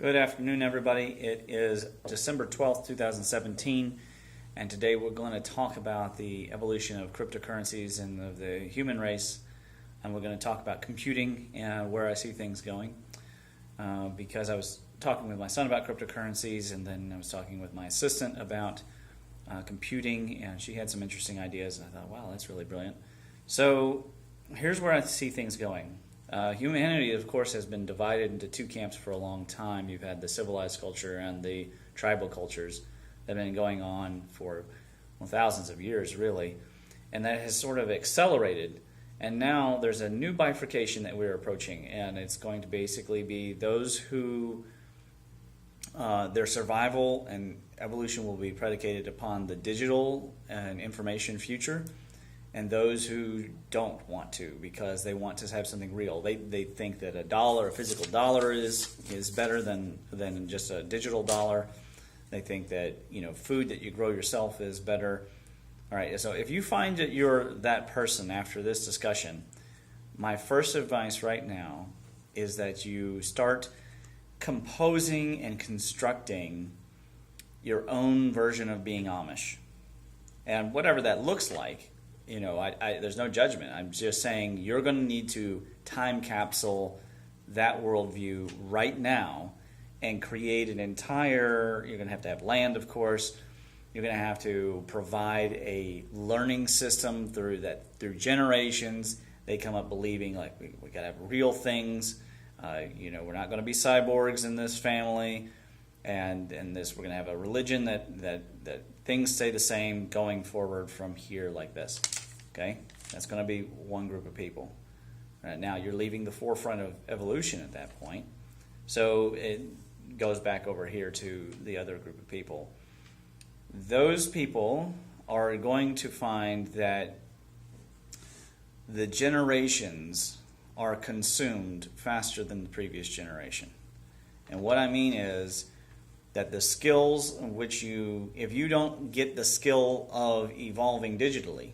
Good afternoon, everybody. It is December 12th, 2017, and today we're going to talk about the evolution of cryptocurrencies and of the human race, and we're going to talk about computing and where I see things going. Because I was talking with my son about cryptocurrencies, and then I was talking with my assistant about computing, and she had some interesting ideas, and I thought, wow, that's really brilliant. So here's where I see things going. Humanity, of course, has been divided into two camps for a long time. You've had the civilized culture and the tribal cultures that have been going on for thousands of years, really. And that has sort of accelerated. And now there's a new bifurcation that we're approaching. And it's going to basically be those who, their survival and evolution will be predicated upon the digital and information future, and those who don't want to because they want to have something real. They think that a physical dollar is better than just a digital dollar. They think that food that you grow yourself is better. All right, so if you find that you're that person after this discussion, my first advice right now is that you start composing and constructing your own version of being Amish. And whatever that looks like, there's no judgment. I'm just saying you're going to need to time capsule that worldview right now and create an entire, you're going to have land, of course. You're going to have to provide a learning system through generations. They come up believing like we got to have real things. We're not going to be cyborgs in this family. And this, we're going to have a religion that things stay the same going forward from here like this. Okay? That's going to be one group of people. Right, now you're leaving the forefront of evolution at that point. So it goes back over here to the other group of people. Those people are going to find that the generations are consumed faster than the previous generation. And what I mean is that the skills in which if you don't get the skill of evolving digitally,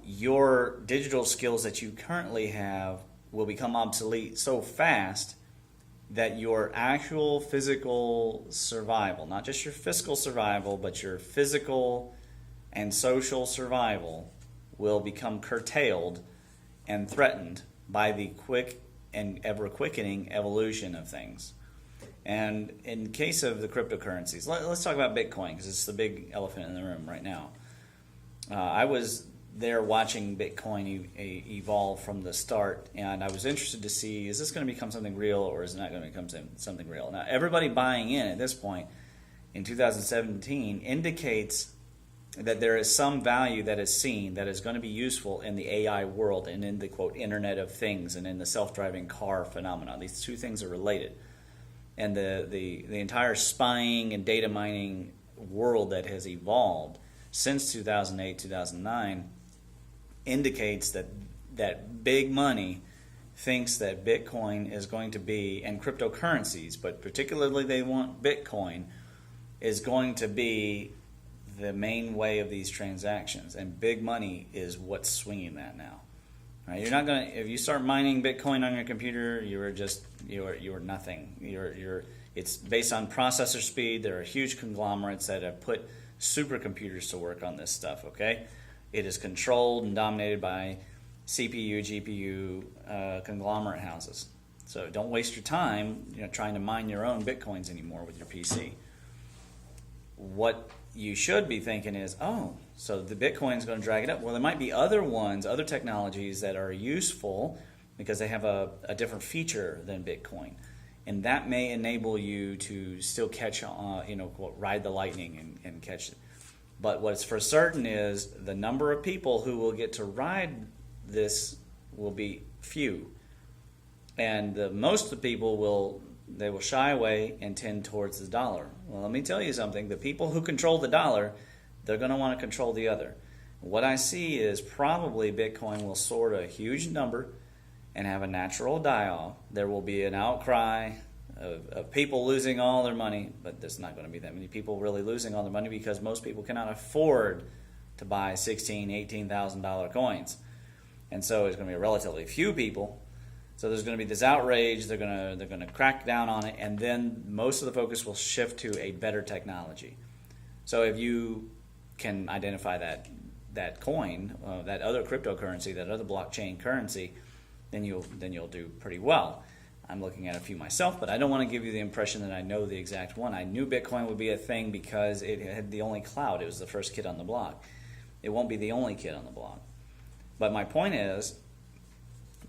your digital skills that you currently have will become obsolete so fast that your actual physical survival, not just your fiscal survival, but your physical and social survival will become curtailed and threatened by the quick and ever-quickening evolution of things. And in case of the cryptocurrencies, let's talk about Bitcoin because it's the big elephant in the room right now. I was there watching Bitcoin evolve from the start, and I was interested to see, is this going to become something real or is it not going to become something real? Now, everybody buying in at this point in 2017 indicates that there is some value that is seen that is going to be useful in the AI world and in the, quote, Internet of Things and in the self-driving car phenomenon. These two things are related. And the entire spying and data mining world that has evolved since 2008, 2009 indicates that big money thinks that Bitcoin is going to be, and cryptocurrencies, but particularly they want Bitcoin, is going to be the main way of these transactions. And big money is what's swinging that now. Right? You're not going to, if you start mining Bitcoin on your computer, you're nothing. It's based on processor speed. There are huge conglomerates that have put supercomputers to work on this stuff, okay? It is controlled and dominated by CPU, GPU, conglomerate houses. So don't waste your time trying to mine your own Bitcoins anymore with your PC. What you should be thinking is, so the Bitcoin is going to drag it up. Well, there might be other technologies that are useful because they have a different feature than Bitcoin. And that may enable you to still catch, ride the lightning and catch it. But what's for certain is the number of people who will get to ride this will be few. And most of the people will shy away and tend towards the dollar. Well, let me tell you something. The people who control the dollar, they're going to want to control the other. What I see is probably Bitcoin will soar to a huge number and have a natural die-off. There will be an outcry of people losing all their money, but there's not going to be that many people really losing all their money because most people cannot afford to buy $16,000, $18,000 coins. And so it's going to be a relatively few people. So there's going to be this outrage. They're going to crack down on it, and then most of the focus will shift to a better technology. So if you can identify that coin, that other cryptocurrency, that other blockchain currency, then you'll do pretty well. I'm looking at a few myself, but I don't want to give you the impression that I know the exact one. I knew Bitcoin would be a thing because it had the only cloud. It was the first kid on the block. It won't be the only kid on the block. But my point is,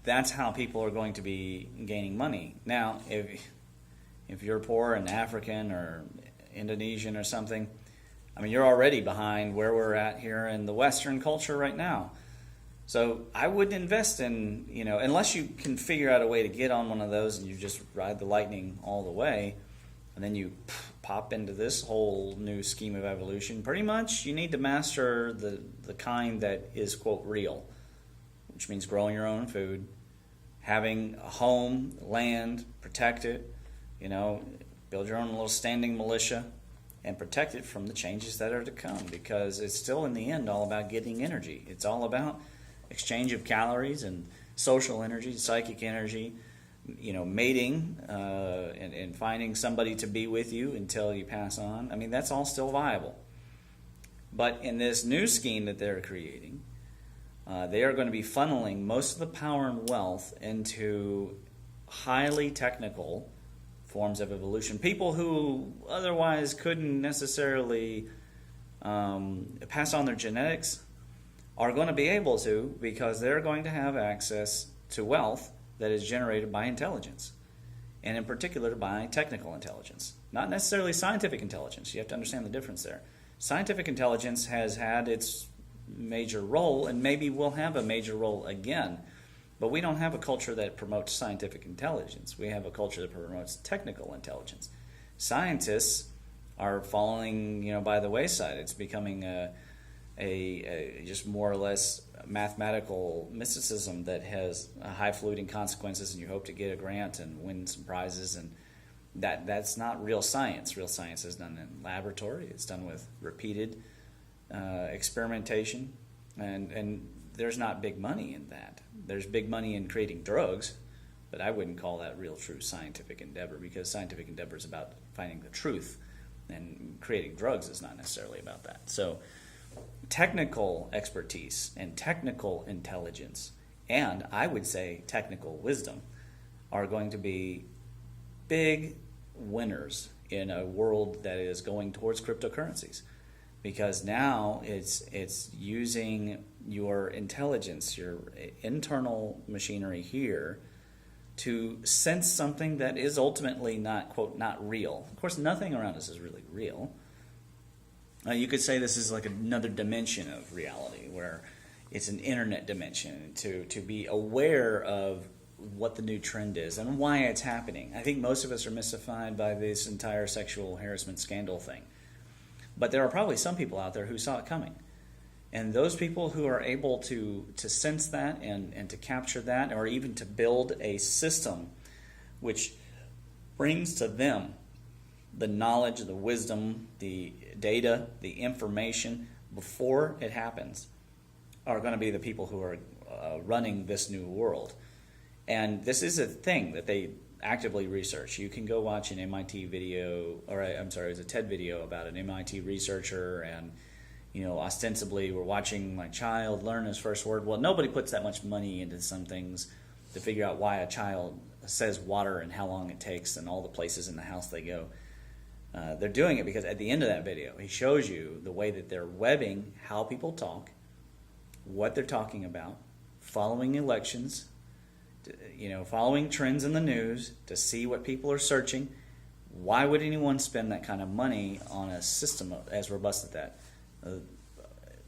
that's how people are going to be gaining money. Now, if you're poor and African or Indonesian or something, I mean, you're already behind where we're at here in the Western culture right now. So I wouldn't invest in, unless you can figure out a way to get on one of those and you just ride the lightning all the way, and then you pop into this whole new scheme of evolution. Pretty much you need to master the kind that is, quote, real, which means growing your own food, having a home, land, protect it, build your own little standing militia, and protect it from the changes that are to come, because it's still in the end all about getting energy. It's all about exchange of calories and social energy, psychic energy, mating, and finding somebody to be with you until you pass on. I mean, that's all still viable. But in this new scheme that they're creating, they are going to be funneling most of the power and wealth into highly technical forms of evolution. People who otherwise couldn't necessarily pass on their genetics are going to be able to, because they're going to have access to wealth that is generated by intelligence, and in particular by technical intelligence. Not necessarily scientific intelligence. You have to understand the difference there. Scientific intelligence has had its major role and maybe will have a major role again, but we don't have a culture that promotes scientific intelligence. We have a culture that promotes technical intelligence. Scientists are falling, by the wayside. It's becoming a just more or less mathematical mysticism that has highfalutin consequences, and you hope to get a grant and win some prizes, and that's not real science. Real science is done in laboratory. It's done with repeated experimentation, and there's not big money in that. There's big money in creating drugs, but I wouldn't call that real true scientific endeavor, because scientific endeavor is about finding the truth, and creating drugs is not necessarily about that. So technical expertise and technical intelligence, and I would say technical wisdom, are going to be big winners in a world that is going towards cryptocurrencies, because now it's using your intelligence, your internal machinery here, to sense something that is ultimately not, quote, not real. Of course, nothing around us is really real. You could say this is like another dimension of reality, where it's an internet dimension, to be aware of what the new trend is and why it's happening. I think most of us are mystified by this entire sexual harassment scandal thing. But there are probably some people out there who saw it coming. And those people who are able to sense that and to capture that, or even to build a system which brings to them the knowledge, the wisdom, the data, the information before it happens, are going to be the people who are running this new world. And this is a thing that they actively research. You can go watch an MIT video, or I'm sorry, it was a TED video about an MIT researcher, and ostensibly we're watching my child learn his first word. Well, nobody puts that much money into some things to figure out why a child says water and how long it takes and all the places in the house they go. They're doing it because at the end of that video, he shows you the way that they're webbing how people talk, what they're talking about, following elections, following trends in the news to see what people are searching. Why would anyone spend that kind of money on a system as robust as that?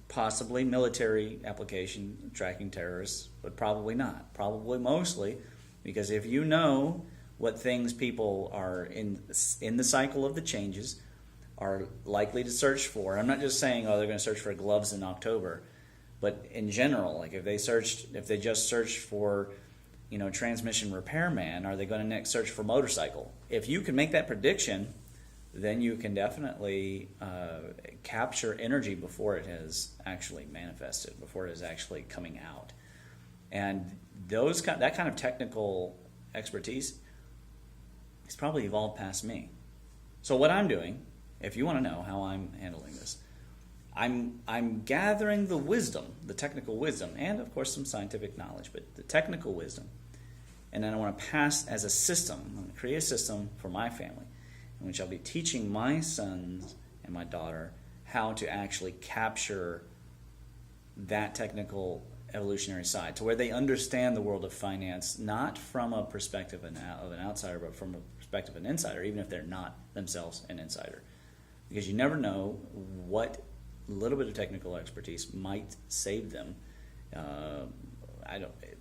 Possibly military application, tracking terrorists, but probably not. Probably mostly because if you know what things people are in the cycle of the changes are likely to search for. I'm not just saying, they're going to search for gloves in October, but in general, like if they just searched for, transmission repairman, are they going to next search for motorcycle? If you can make that prediction, then you can definitely capture energy before it has actually manifested, before it is actually coming out. And that kind of technical expertise is probably evolved past me. So what I'm doing, if you want to know how I'm handling this, I'm gathering the wisdom, the technical wisdom, and of course some scientific knowledge, but the technical wisdom. And then I want to pass as a system. I'm going to create a system for my family in which I'll be teaching my sons and my daughter how to actually capture that technical evolutionary side to where they understand the world of finance, not from a perspective of an outsider, but from a perspective of an insider, even if they're not themselves an insider. Because you never know what little bit of technical expertise might save them,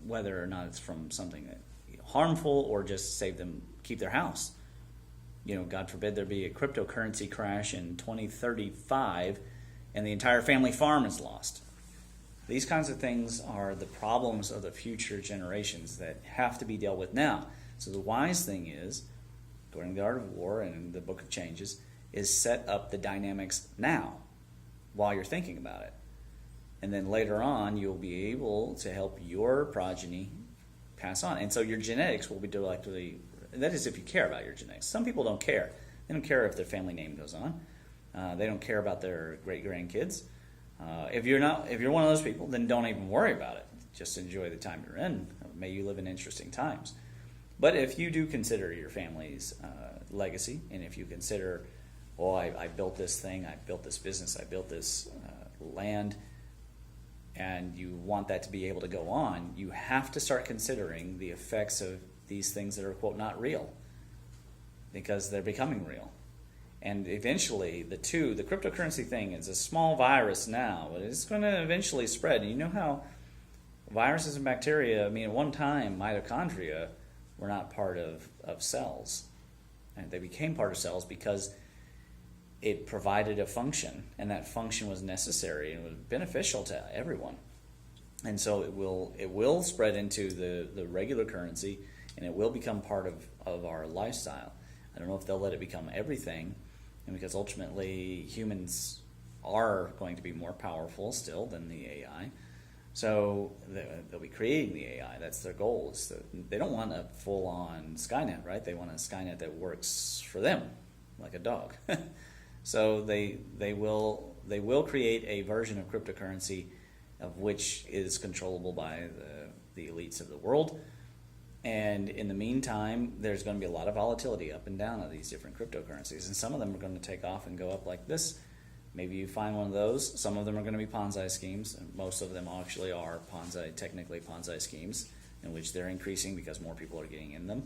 whether or not it's from something that harmful or just save them, keep their house. God forbid there be a cryptocurrency crash in 2035 and the entire family farm is lost. These kinds of things are the problems of the future generations that have to be dealt with now. So the wise thing is, according to the Art of War and the Book of Changes, is set up the dynamics now while you're thinking about it. And then later on, you'll be able to help your progeny pass on. And so your genetics will be directly, that is if you care about your genetics. Some people don't care. They don't care if their family name goes on. They don't care about their great-grandkids. If you're one of those people, then don't even worry about it. Just enjoy the time you're in. May you live in interesting times. But if you do consider your family's legacy, and if you consider, I built this thing, I built this business, I built this land, and you want that to be able to go on, you have to start considering the effects of these things that are, quote, not real, because they're becoming real. And eventually, the cryptocurrency thing is a small virus now, but it's going to eventually spread. And you know how viruses and bacteria, at one time, mitochondria were not part of cells. And they became part of cells because it provided a function, and that function was necessary and was beneficial to everyone. And so it will spread into the regular currency, and it will become part of our lifestyle. I don't know if they'll let it become everything, and because ultimately humans are going to be more powerful still than the AI. So they'll be creating the AI. That's their goal. They don't want a full-on Skynet, right? They want a Skynet that works for them, like a dog. So they will create a version of cryptocurrency of which is controllable by the elites of the world. And in the meantime, there's going to be a lot of volatility up and down of these different cryptocurrencies. And some of them are going to take off and go up like this. Maybe you find one of those. Some of them are going to be Ponzi schemes. Most of them actually are technically Ponzi schemes, in which they're increasing because more people are getting in them.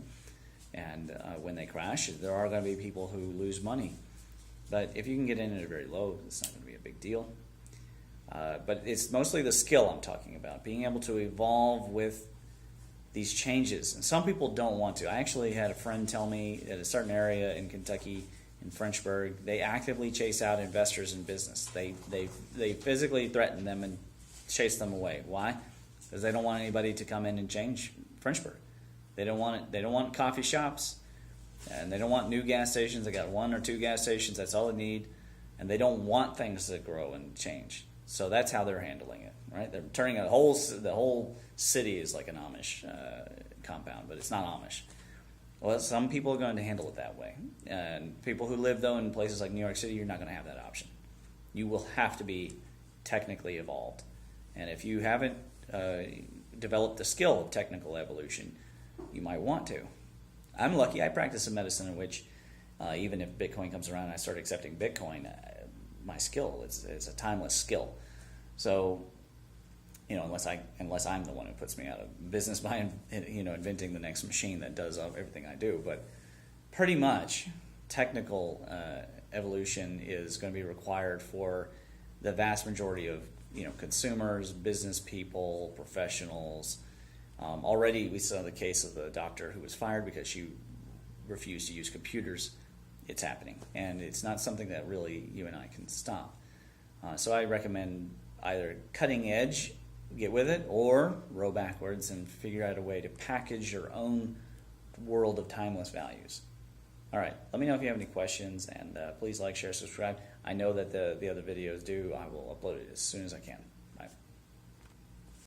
And when they crash, there are going to be people who lose money. But if you can get in at a very low, it's not going to be a big deal. But it's mostly the skill I'm talking about, being able to evolve with these changes. And some people don't want to. I actually had a friend tell me at a certain area in Kentucky, in Frenchburg, they actively chase out investors in business. They physically threaten them and chase them away. Why? Because they don't want anybody to come in and change Frenchburg. They don't want it. They don't want coffee shops, and they don't want new gas stations. They got 1 or 2 gas stations. That's all they need, and they don't want things to grow and change. So that's how they're handling it, right? They're turning the whole city is like an Amish compound, but it's not Amish. Well, some people are going to handle it that way. And people who live, though, in places like New York City, you're not going to have that option. You will have to be technically evolved. And if you haven't developed the skill of technical evolution, you might want to. I'm lucky. I practice a medicine in which even if Bitcoin comes around and I start accepting Bitcoin, my skill is a timeless skill. So, unless I'm the one who puts me out of business by inventing the next machine that does everything I do, but pretty much technical evolution is going to be required for the vast majority of consumers, business people, professionals. Already we saw the case of the doctor who was fired because she refused to use computers. It's happening, and it's not something that really you and I can stop. So I recommend either cutting edge, get with it, or row backwards and figure out a way to package your own world of timeless values. All right, let me know if you have any questions, and please like, share, subscribe. I know that the other videos do. I will upload it as soon as I can.